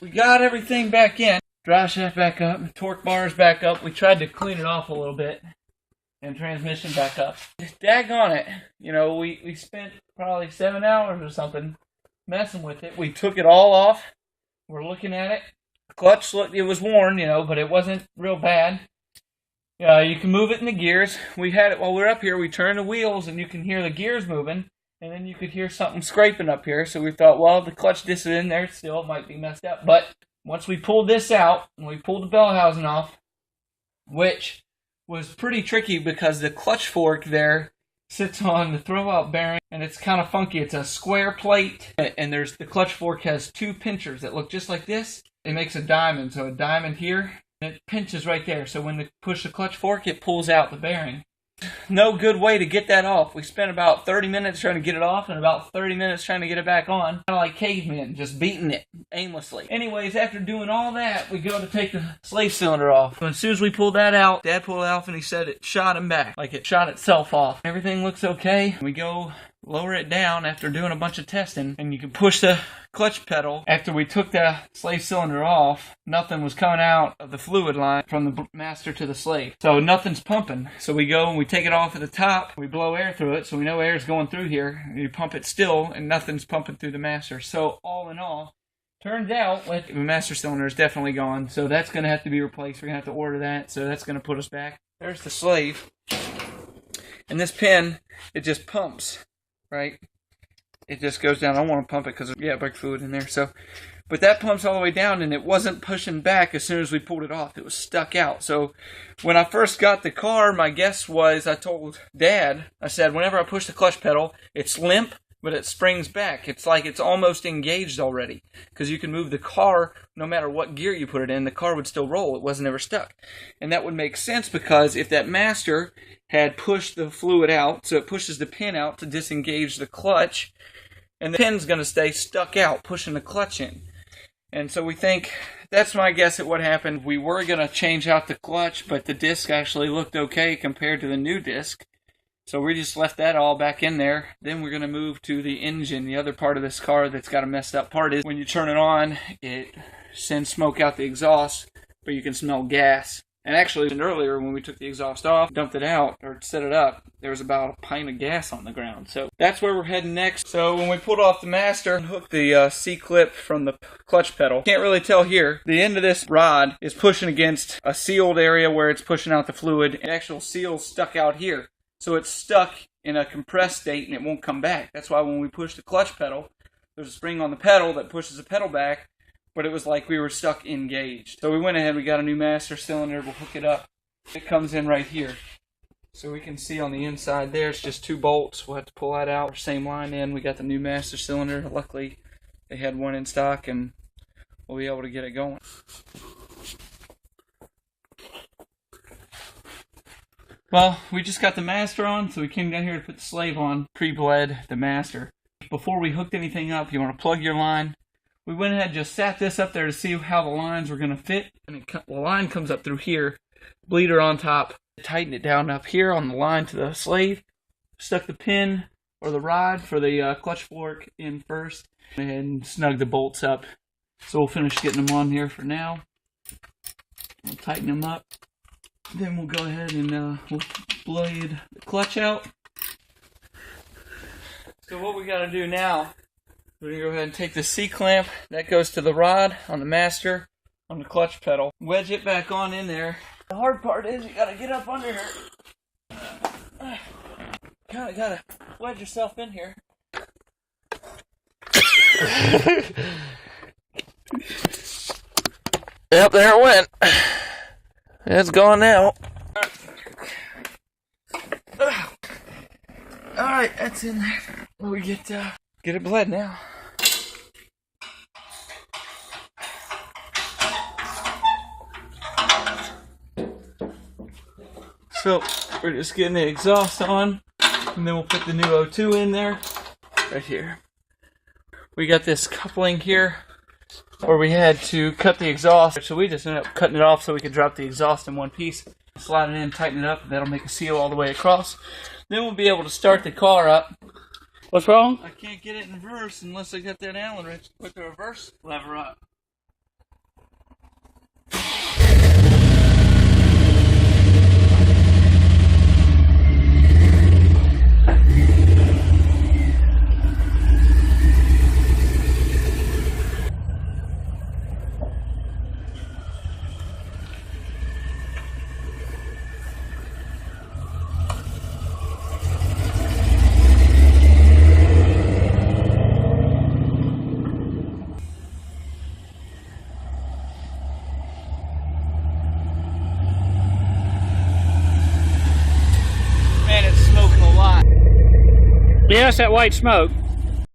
we got everything back in. Drive shaft back up, torque bars back up. We tried to clean it off a little bit. And transmission back up. Daggone it. You know, we spent probably 7 hours or something messing with it. We took it all off. We're looking at it. The clutch looked, it was worn, you know, but it wasn't real bad. You can move it in the gears. We had it while we were up here. We turned the wheels and you can hear the gears moving. And then you could hear something scraping up here. So we thought, well, the clutch disc is in there still. It might be messed up. But once we pulled this out and we pulled the bell housing off, which was pretty tricky because the clutch fork there sits on the throwout bearing and it's kind of funky. It's a square plate and the clutch fork has 2 pinchers that look just like this. It makes a diamond. So a diamond here and it pinches right there. So when you push the clutch fork, it pulls out the bearing. No good way to get that off. We spent about 30 minutes trying to get it off and about 30 minutes trying to get it back on. Kind of like cavemen, just beating it aimlessly. Anyways, after doing all that, we go to take the slave cylinder off. And as soon as we pulled that out, Dad pulled it off and he said it shot him back. Like it shot itself off. Everything looks okay. We go lower it down after doing a bunch of testing and you can push the clutch pedal. After we took the slave cylinder off, nothing was coming out of the fluid line from the master to the slave. So nothing's pumping. So we go and we take it off at the top. We blow air through it so we know air's going through here. And you pump it still and nothing's pumping through the master. So all in all, turns out the master cylinder is definitely gone. So that's going to have to be replaced. We're going to have to order that. So that's going to put us back. There's the slave. And this pin, it just pumps. Right? It just goes down. I don't want to pump it because brake fluid in there. But that pumps all the way down and it wasn't pushing back as soon as we pulled it off. It was stuck out. So when I first got the car, my guess was, I told Dad, I said, whenever I push the clutch pedal, it's limp, but it springs back. It's like it's almost engaged already. Because you can move the car, no matter what gear you put it in, the car would still roll. It wasn't ever stuck. And that would make sense because if that master had pushed the fluid out, so it pushes the pin out to disengage the clutch, and the pin's going to stay stuck out, pushing the clutch in. And so we think, that's my guess at what happened. We were going to change out the clutch, but the disc actually looked okay compared to the new disc. So we just left that all back in there. Then we're going to move to the engine. The other part of this car that's got a messed up part is when you turn it on, it sends smoke out the exhaust, but you can smell gas. And actually, earlier when we took the exhaust off, dumped it out, or set it up, there was about a pint of gas on the ground. So that's where we're heading next. So when we pulled off the master and hooked the C-clip from the clutch pedal, can't really tell here, the end of this rod is pushing against a sealed area where it's pushing out the fluid. The actual seal's stuck out here. So it's stuck in a compressed state and it won't come back. That's why when we push the clutch pedal, there's a spring on the pedal that pushes the pedal back. But it was like we were stuck engaged. So we went ahead, we got a new master cylinder, we'll hook it up. It comes in right here. So we can see on the inside there, it's just 2 bolts. We'll have to pull that out. Same line in, we got the new master cylinder. Luckily, they had one in stock and we'll be able to get it going. Well, we just got the master on, so we came down here to put the slave on, pre-bled the master. Before we hooked anything up, you want to plug your line. We went ahead and just sat this up there to see how the lines were going to fit. And the line comes up through here, bleeder on top. Tighten it down up here on the line to the slave. Stuck the pin or the rod for the clutch fork in first. And snug the bolts up. So we'll finish getting them on here for now. We'll tighten them up. Then we'll go ahead and we'll blade the clutch out. So what we got to do now, we're going to go ahead and take the C-clamp. That goes to the rod on the master on the clutch pedal. Wedge it back on in there. The hard part is you got to get up under here. Kind of got to wedge yourself in here. Yep, there it went. It's gone now. Alright, that's in there. We get it bled now. So, we're just getting the exhaust on, and then we'll put the new O2 in there, right here. We got this coupling here, where we had to cut the exhaust, so we just ended up cutting it off so we could drop the exhaust in one piece. Slide it in, tighten it up, and that'll make a seal all the way across. Then we'll be able to start the car up. What's wrong? I can't get it in reverse unless I get that Allen wrench to put the reverse lever up. Yes, that white smoke.